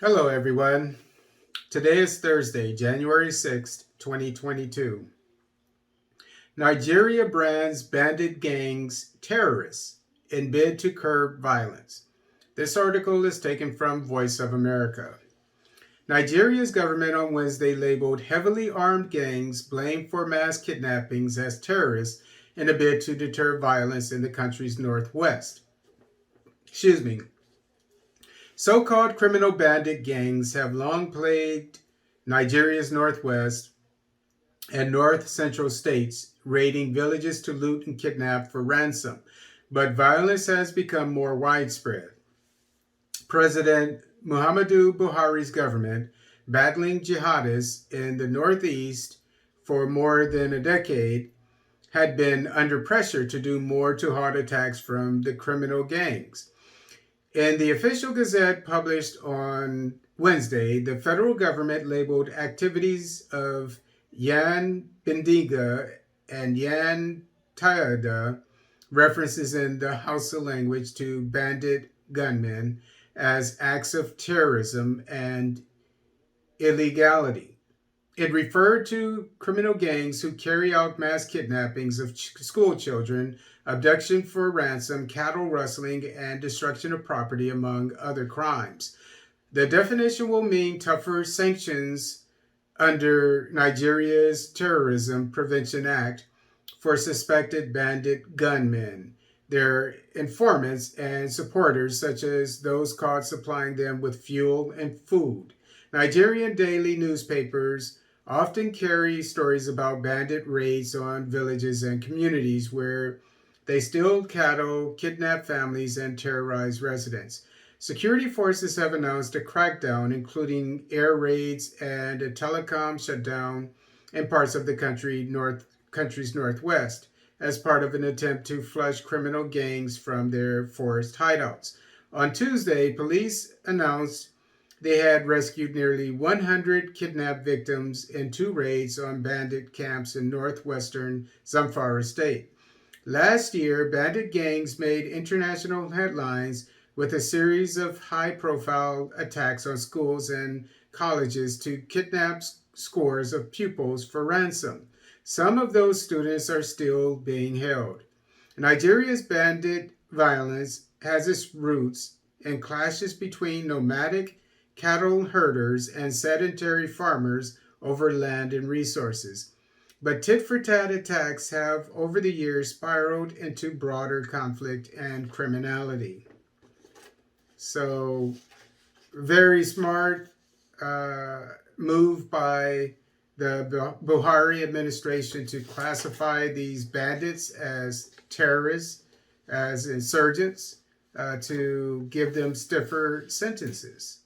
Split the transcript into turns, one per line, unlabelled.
Hello, everyone. Today is Thursday, January 6th, 2022. Nigeria brands bandit gangs terrorists in bid to curb violence. This article is taken from Voice of America. Nigeria's government on Wednesday labeled heavily armed gangs blamed for mass kidnappings as terrorists in a bid to deter violence in the country's northwest. Excuse me. So-called criminal bandit gangs have long plagued Nigeria's northwest and north central states, raiding villages to loot and kidnap for ransom. But violence has become more widespread. President Muhammadu Buhari's government, battling jihadists in the northeast for more than a decade, had been under pressure to do more to halt attacks from the criminal gangs. In the official gazette published on Wednesday, the federal government labeled activities of Yan Bindiga and Yan Tayada, references in the Hausa language to bandit gunmen, as acts of terrorism and illegality. It referred to criminal gangs who carry out mass kidnappings of school children, abduction for ransom, cattle rustling, and destruction of property, among other crimes. The definition will mean tougher sanctions under Nigeria's Terrorism Prevention Act for suspected bandit gunmen, their informants, and supporters, such as those caught supplying them with fuel and food. Nigerian daily newspapers often carry stories about bandit raids on villages and communities where they steal cattle, kidnap families, and terrorize residents. Security forces have announced a crackdown, including air raids and a telecom shutdown in parts of the country's northwest, as part of an attempt to flush criminal gangs from their forest hideouts. On Tuesday, police announced they had rescued nearly 100 kidnapped victims in two raids on bandit camps in northwestern Zamfara state. Last year, bandit gangs made international headlines with a series of high-profile attacks on schools and colleges to kidnap scores of pupils for ransom. Some of those students are still being held. Nigeria's bandit violence has its roots in clashes between nomadic cattle herders and sedentary farmers over land and resources. But tit-for-tat attacks have, over the years, spiraled into broader conflict and criminality. So, very smart move by the Buhari administration to classify these bandits as terrorists, as insurgents, to give them stiffer sentences.